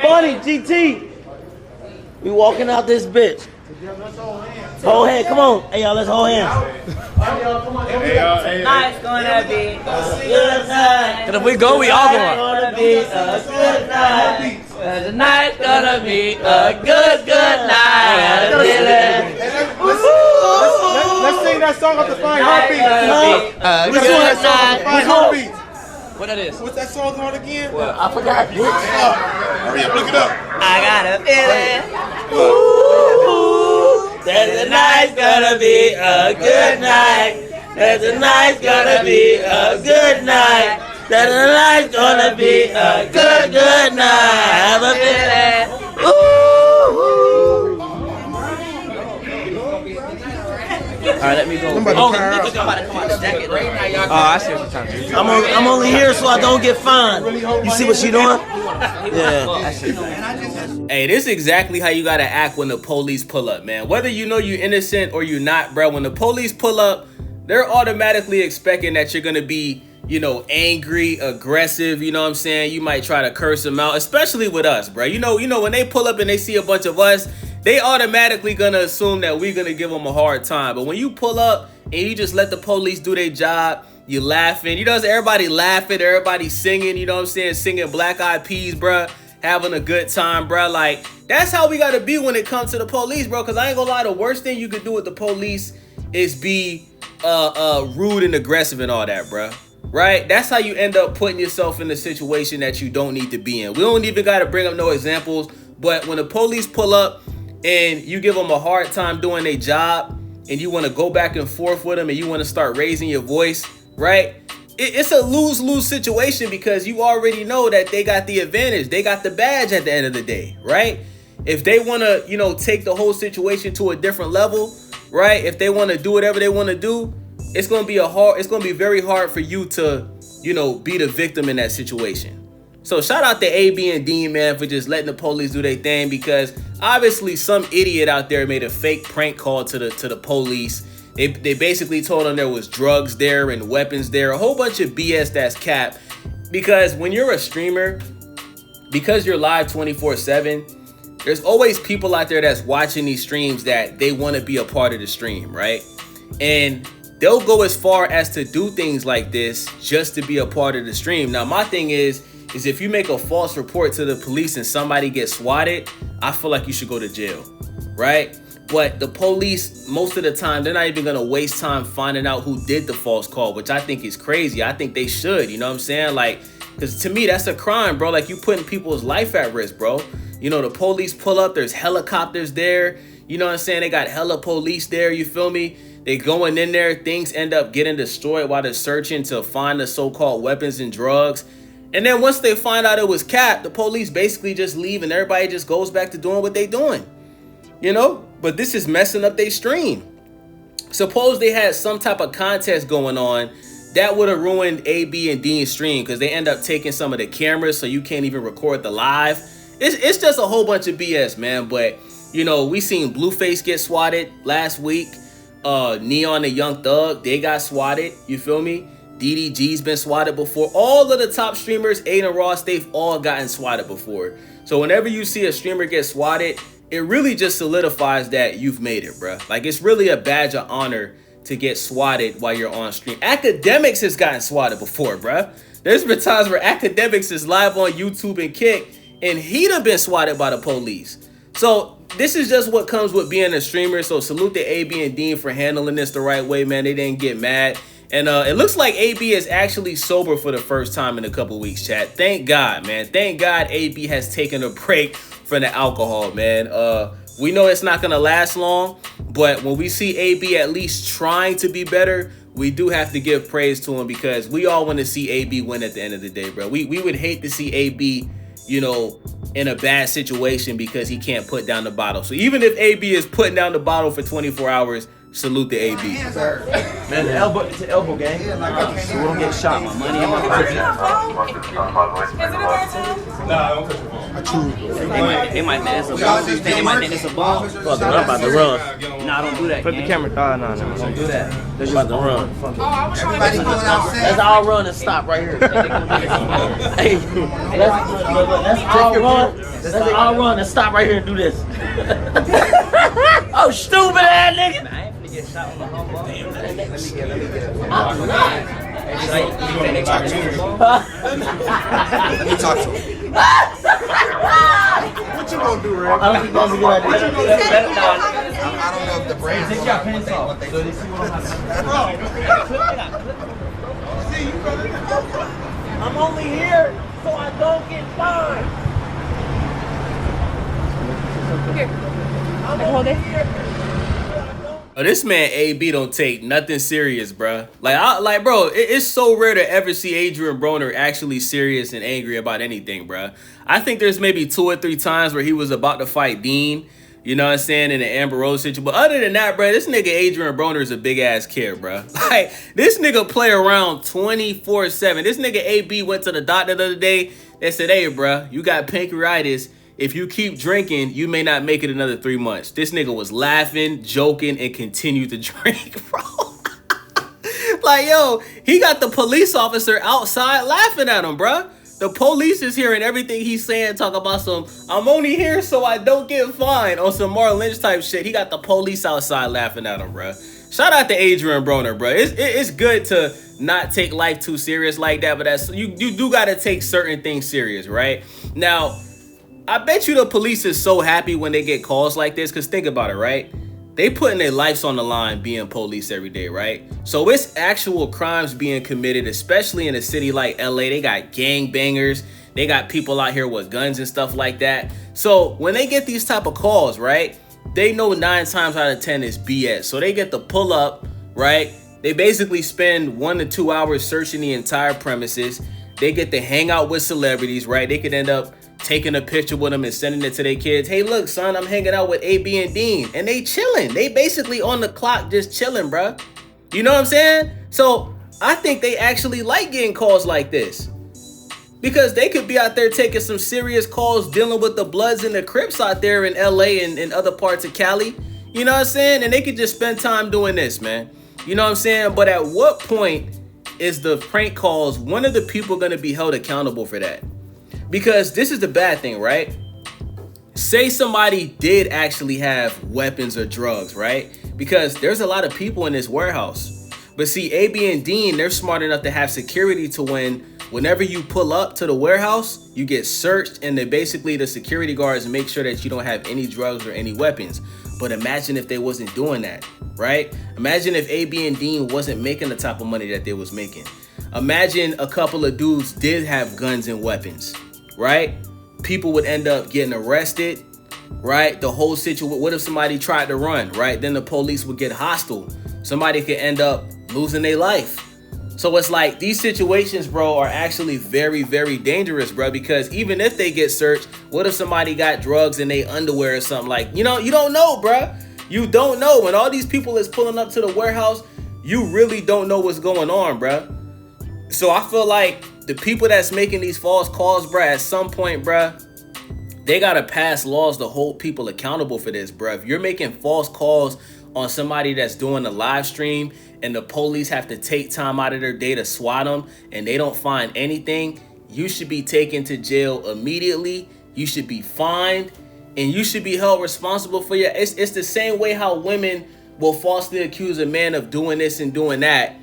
funny, GT. We walking out this bitch. Hold hand, come on. Hey y'all, let's hold hands. Tonight's gonna be a good night. And if we go, we all going. Gonna be a good night. Tonight's gonna be a good night. Let's sing that song off the Fine Heartbeat. What that is? What's that song on again? I forgot. Hurry up, look it up. I got a feeling that tonight's gonna be a good night. That tonight's gonna be a good night. That tonight's gonna be a good night. I have a feeling. All right, let me go. Oh, niggas about to come out the jacket right now, y'all. Oh, I see what you're trying to do. I'm only here so I don't get fined. You see what she doing? Yeah. Hey, this is exactly how you gotta act when the police pull up, man. Whether you know you're innocent or you're not, bro, when the police pull up, they're automatically expecting that you're gonna be, you know, angry, aggressive, you know what I'm saying? You might try to curse them out, especially with us, bro. You know, when they pull up and they see a bunch of us, they automatically gonna assume that we're gonna give them a hard time. But when you pull up and you just let the police do their job, you laughing, you know, everybody laughing, everybody singing, you know what I'm saying? Singing Black Eyed Peas, bro. Having a good time, bro. Like, that's how we gotta be when it comes to the police, bro. Cause I ain't gonna lie, the worst thing you could do with the police is be rude and aggressive and all that, bro. Right? That's how you end up putting yourself in a situation that you don't need to be in. We don't even gotta bring up no examples, but when the police pull up and you give them a hard time doing their job and you wanna go back and forth with them and you wanna start raising your voice, right? It's a lose-lose situation because you already know that they got the advantage. They got the badge at the end of the day, right? If they want to, you know, take the whole situation to a different level, right? If they want to do whatever they want to do, it's going to be very hard for you to, you know, be the victim in that situation. So shout out to AB and Dean, man, for just letting the police do their thing, because obviously some idiot out there made a fake prank call to the police. They basically told them there was drugs there and weapons there, a whole bunch of BS that's cap. Because when you're a streamer, because you're live 24/7, there's always people out there that's watching these streams that they want to be a part of the stream, right? And they'll go as far as to do things like this just to be a part of the stream. Now, my thing is if you make a false report to the police and somebody gets swatted, I feel like you should go to jail, right? But the police, most of the time, they're not even going to waste time finding out who did the false call, which I think is crazy. I think they should, you know what I'm saying? Like, because to me, that's a crime, bro. Like, you putting people's life at risk, bro. You know, the police pull up, there's helicopters there. You know what I'm saying? They got hella police there, you feel me? They going in there, things end up getting destroyed while they're searching to find the so-called weapons and drugs. And then once they find out it was cap, the police basically just leave and everybody just goes back to doing what they doing. You know? But this is messing up their stream. Suppose they had some type of contest going on, that would have ruined AB and Dean's stream because they end up taking some of the cameras so you can't even record the live. It's just a whole bunch of BS, man. But, you know, we seen Blueface get swatted last week. Neon and Young Thug, they got swatted. You feel me? DDG's been swatted before. All of the top streamers, Aiden Ross, they've all gotten swatted before. So whenever you see a streamer get swatted, it really just solidifies that you've made it, bro. Like, it's really a badge of honor to get swatted while you're on stream. Academics has gotten swatted before, bro. There's been times where Academics is live on YouTube and Kick, and he'd have been swatted by the police. So this is just what comes with being a streamer. So salute to AB and Dean for handling this the right way, man. They didn't get mad. And it looks like AB is actually sober for the first time in a couple weeks, chat. Thank God, man. Thank God AB has taken a break from the alcohol, man. We know it's not gonna last long, but when we see AB at least trying to be better, we do have to give praise to him because we all want to see AB win at the end of the day, bro. We would hate to see AB, you know, in a bad situation because he can't put down the bottle. So even if AB is putting down the bottle for 24 hours, salute to AB. Man, it's an elbow game. So we don't get shot. My money in my pocket. Is it a bad time? Nah, I don't touch your phone. They might think it's a bomb. They might think it's a bomb. Fuck it, I'm about to run. Nah, don't do that. Flip the camera. No. Don't do that. I'm about to run. Everybody going outside. Let's all run and stop right here. Hey, let's all run. Let's all run and stop right here and do this. Oh, stupid ass nigga! I ain't finna get shot on the humble. Let me get. Let me talk to him. What you gonna do, Red? I don't think that's a good idea. I don't know if the brains will not think what they do. I'm only here so I don't get fined. Hold it. Oh, this man AB don't take nothing serious, bruh. Like, bro, it's so rare to ever see Adrien Broner actually serious and angry about anything, bruh. I think there's maybe 2 or 3 times where he was about to fight Dean, you know what I'm saying, in the Amber Rose situation. But other than that, bruh, this nigga Adrien Broner is a big ass kid, bruh. Like, this nigga play around 24/7. This nigga AB went to the doctor the other day. They said, hey, bruh, you got pancreatitis. If you keep drinking, you may not make it another 3 months. This nigga was laughing, joking, and continued to drink, bro. Like, yo, he got the police officer outside laughing at him, bro. The police is hearing everything he's saying, talk about some, I'm only here so I don't get fined, on some Marlon Lynch type shit. He got the police outside laughing at him, bro. Shout out to Adrien Broner, bro. It's good to not take life too serious like that, but that's you do got to take certain things serious, right? Now, I bet you the police is so happy when they get calls like this, because think about it, right? They putting their lives on the line being police every day, right? So it's actual crimes being committed, especially in a city like LA. They got gangbangers. They got people out here with guns and stuff like that. So when they get these type of calls, right, they know 9 times out of 10 is BS. So they get to pull up, right? They basically spend 1 to 2 hours searching the entire premises. They get to hang out with celebrities, right? They could end up taking a picture with them and sending it to their kids. Hey, look, son, I'm hanging out with AB and Dean. And they chilling. They basically on the clock just chilling, bruh. You know what I'm saying? So I think they actually like getting calls like this, because they could be out there taking some serious calls, dealing with the Bloods and the Crips out there in LA and other parts of Cali. You know what I'm saying? And they could just spend time doing this, man. You know what I'm saying? But at what point is the prank calls, one of the people going to be held accountable for that? Because this is the bad thing, right? Say somebody did actually have weapons or drugs, right? Because there's a lot of people in this warehouse. But see, AB and Dean, they're smart enough to have security to whenever you pull up to the warehouse, you get searched, and then basically the security guards make sure that you don't have any drugs or any weapons. But imagine if they wasn't doing that, right? Imagine if AB and Dean wasn't making the type of money that they was making. Imagine a couple of dudes did have guns and weapons, right? People would end up getting arrested, right? The whole situation, what if somebody tried to run, right? Then the police would get hostile. Somebody could end up losing their life. So it's like these situations, bro, are actually very, very dangerous, bro, because even if they get searched, what if somebody got drugs in their underwear or something? Like, you know, you don't know, bro. You don't know. When all these people is pulling up to the warehouse, you really don't know what's going on, bro. So I feel like the people that's making these false calls, bruh, at some point, bruh, they gotta pass laws to hold people accountable for this, bruh. If you're making false calls on somebody that's doing a live stream and the police have to take time out of their day to swat them and they don't find anything, you should be taken to jail immediately. You should be fined and you should be held responsible for your... It's the same way how women will falsely accuse a man of doing this and doing that.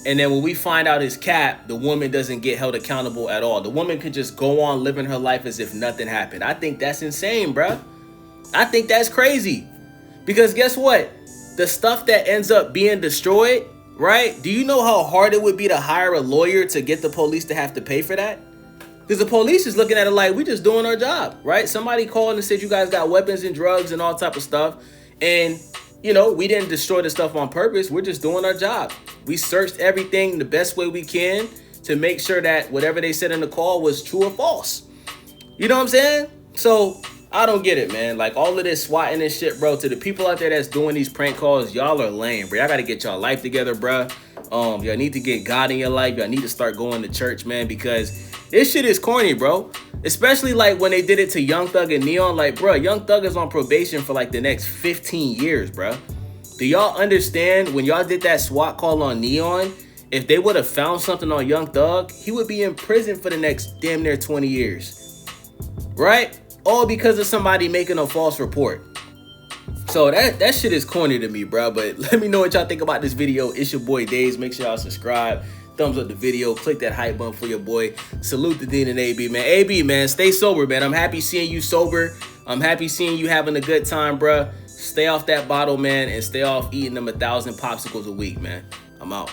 And then when we find out his cap, the woman doesn't get held accountable at all. The woman could just go on living her life as if nothing happened. I think that's insane, bruh. I think that's crazy. Because guess what? The stuff that ends up being destroyed, right? Do you know how hard it would be to hire a lawyer to get the police to have to pay for that? Because the police is looking at it like, we just doing our job, right? Somebody called and said you guys got weapons and drugs and all type of stuff. And, you know, we didn't destroy the stuff on purpose. We're just doing our job. We searched everything the best way we can to make sure that whatever they said in the call was true or false. You know what I'm saying? So I don't get it, man. Like all of this swatting and shit, bro, to the people out there that's doing these prank calls, y'all are lame, bro. Y'all got to get y'all life together, bro. Y'all need to get God in your life. Y'all need to start going to church, man, because This shit is corny, bro. Especially like when they did it to Young Thug and Neon. Like, bro, Young Thug is on probation for like the next 15 years, bro. Do y'all understand when y'all did that SWAT call on Neon? If they would have found something on Young Thug, he would be in prison for the next damn near 20 years. Right? All because of somebody making a false report. So that shit is corny to me, bro. But let me know what y'all think about this video. It's your boy Daze. Make sure y'all subscribe. Thumbs up the video. Click that hype button for your boy. Salute to Dean and AB, man. AB, man, stay sober, man. I'm happy seeing you sober. I'm happy seeing you having a good time, bro. Stay off that bottle, man, and stay off eating them 1,000 popsicles a week, man. I'm out.